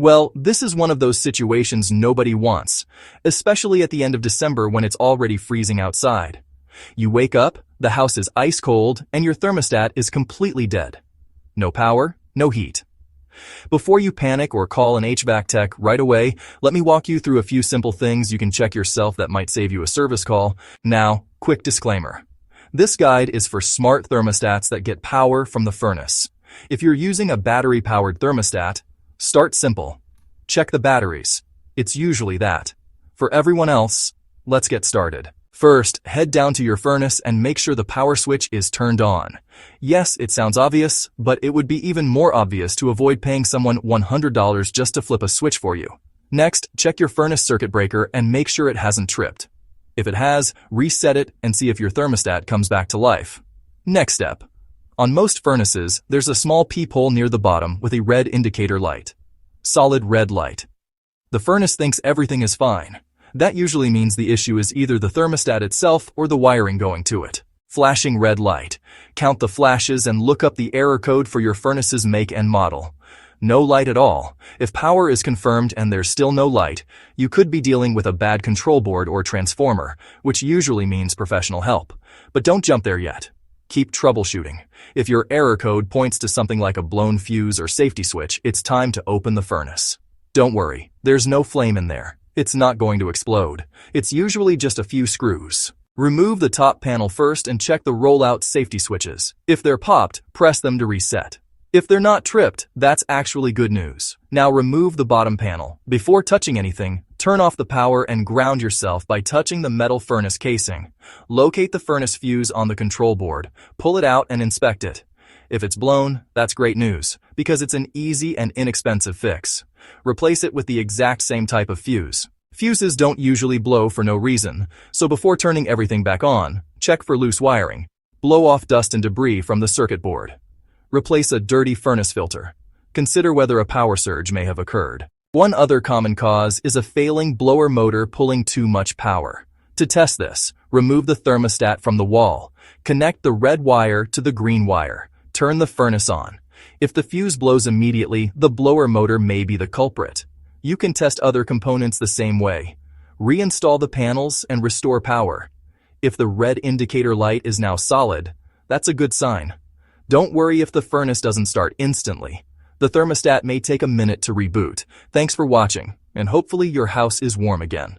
Well, this is one of those situations nobody wants, especially at the end of December when it's already freezing outside. You wake up, the house is ice cold, and your thermostat is completely dead. No power, no heat. Before you panic or call an HVAC tech right away, let me walk you through a few simple things you can check yourself that might save you a service call. Now, quick disclaimer. This guide is for smart thermostats that get power from the furnace. If you're using a battery-powered thermostat, start simple. Check the batteries. It's usually that. For everyone else, let's get started. First, head down to your furnace and make sure the power switch is turned on. Yes, it sounds obvious, but it would be even more obvious to avoid paying someone $100 just to flip a switch for you. Next, check your furnace circuit breaker and make sure it hasn't tripped. If it has, reset it and see if your thermostat comes back to life. Next step. On most furnaces, there's a small peephole near the bottom with a red indicator light. Solid red light. The furnace thinks everything is fine. That usually means the issue is either the thermostat itself or the wiring going to it. Flashing red light. Count the flashes and look up the error code for your furnace's make and model. No light at all. If power is confirmed and there's still no light, you could be dealing with a bad control board or transformer, which usually means professional help. But don't jump there yet. Keep troubleshooting. If your error code points to something like a blown fuse or safety switch, it's time to open the furnace. Don't worry, there's no flame in there. It's not going to explode. It's usually just a few screws. Remove the top panel first and check the rollout safety switches. If they're popped, press them to reset. If they're not tripped, that's actually good news. Now remove the bottom panel. Before touching anything, turn off the power and ground yourself by touching the metal furnace casing. Locate the furnace fuse on the control board, pull it out and inspect it. If it's blown, that's great news, because it's an easy and inexpensive fix. Replace it with the exact same type of fuse. Fuses don't usually blow for no reason, so before turning everything back on, check for loose wiring. Blow off dust and debris from the circuit board. Replace a dirty furnace filter. Consider whether a power surge may have occurred. One other common cause is a failing blower motor pulling too much power. To test this, remove the thermostat from the wall. Connect the red wire to the green wire. Turn the furnace on. If the fuse blows immediately, the blower motor may be the culprit. You can test other components the same way. Reinstall the panels and restore power. If the red indicator light is now solid, that's a good sign. Don't worry if the furnace doesn't start instantly. The thermostat may take a minute to reboot. Thanks for watching, and hopefully your house is warm again.